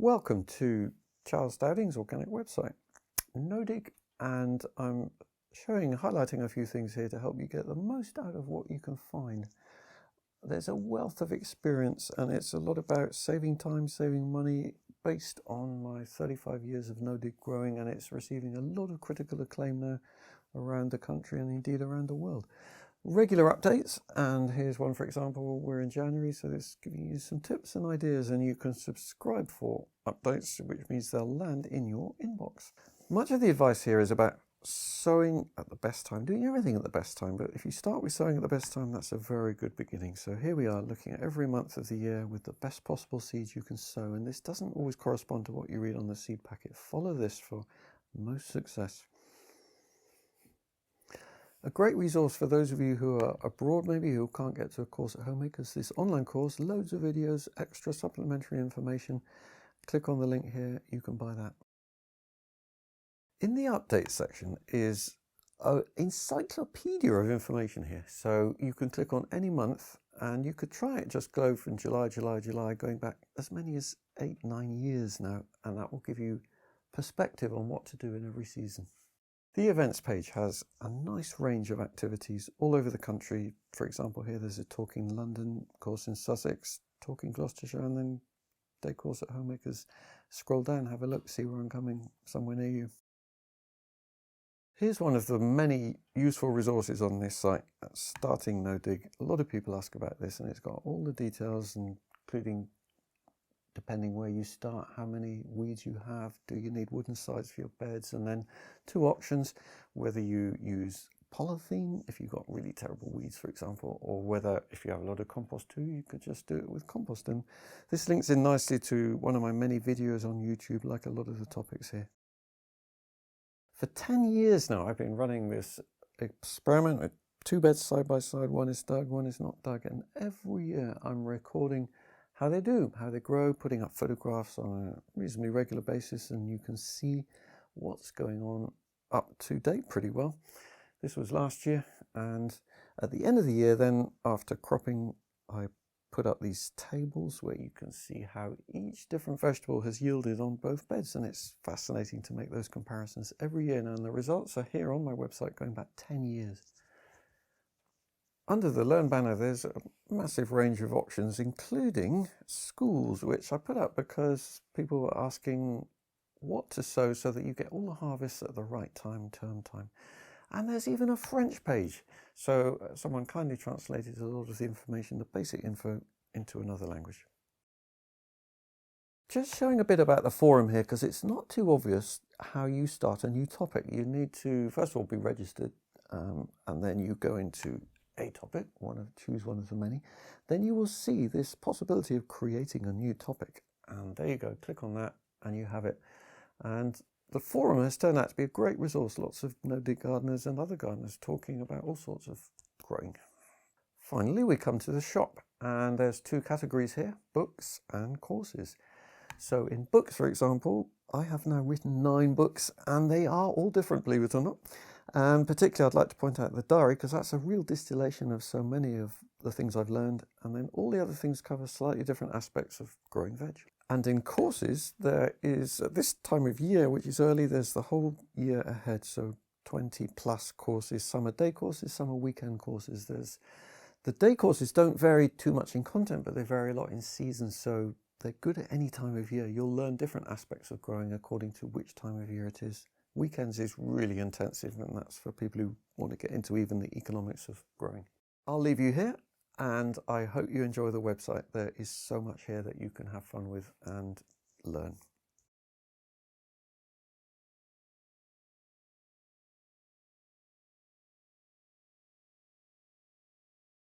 Welcome to Charles Dowding's organic website, NoDig, and I'm highlighting a few things here to help you get the most out of what you can find. There's a wealth of experience, and it's a lot about saving time, saving money, based on my 35 years of NoDig growing, and it's receiving a lot of critical acclaim now around the country and indeed around the world. Regular updates, and here's one, for example. We're in January, so this is giving you some tips and ideas, and you can subscribe for updates, which means they'll land in your inbox. Much of the advice here is about sowing at the best time, doing everything at the best time, but if you start with sowing at the best time, that's a very good beginning. So here we are looking at every month of the year with the best possible seeds you can sow, and this doesn't always correspond to what you read on the seed packet. Follow this for most success. A great resource for those of you who are abroad, maybe, who can't get to a course at Homemakers, this online course, loads of videos, extra supplementary information. Click on the link here, you can buy that. In the update section is an encyclopedia of information here. So you can click on any month, and you could try it, just go from July, going back as many as 8-9 years now, and that will give you perspective on what to do in every season. The events page has a nice range of activities all over the country. For example, here there's a Talking London course in Sussex, Talking Gloucestershire, and then day course at Homemakers. Scroll down, have a look, see where I'm coming, somewhere near you. Here's one of the many useful resources on this site, Starting NoDig. A lot of people ask about this, and it's got all the details, including depending where you start, how many weeds you have, do you need wooden sides for your beds, and then 2 options, whether you use polythene if you've got really terrible weeds, for example, or whether if you have a lot of compost too, you could just do it with compost. And this links in nicely to one of my many videos on YouTube, like a lot of the topics here. For 10 years now, I've been running this experiment with 2 beds side by side. One is dug, one is not dug, and every year I'm recording how they do, how they grow, putting up photographs on a reasonably regular basis, and you can see what's going on up to date pretty well. This was last year, and at the end of the year then, after cropping, I put up these tables where you can see how each different vegetable has yielded on both beds, and it's fascinating to make those comparisons every year now, and the results are here on my website going back 10 years. Under the Learn banner, there's a massive range of options, including schools, which I put up because people were asking what to sow so that you get all the harvests at the right time, term time. And there's even a French page. So someone kindly translated a lot of the information, the basic info, into another language. Just showing a bit about the forum here, because it's not too obvious how you start a new topic. You need to, first of all, be registered, and then you go into a topic, choose one of the many. Then you will see this possibility of creating a new topic, and there you go, click on that and you have it. And the forum has turned out to be a great resource, lots of NoDig gardeners and other gardeners talking about all sorts of growing. Finally, we come to the shop, and there's 2 categories here, books and courses. So in books, for example, I have now written 9 books, and they are all different, believe it or not. And particularly I'd like to point out the diary, because that's a real distillation of so many of the things I've learned, and then all the other things cover slightly different aspects of growing veg. And in courses, there is, at this time of year, which is early, there's the whole year ahead, so 20+ courses. Some are day courses, some are weekend courses. The day courses don't vary too much in content, but they vary a lot in season, so they're good at any time of year. You'll learn different aspects of growing according to which time of year it is. Weekends is really intensive, and that's for people who want to get into even the economics of growing. I'll leave you here, and I hope you enjoy the website. There is so much here that you can have fun with and learn.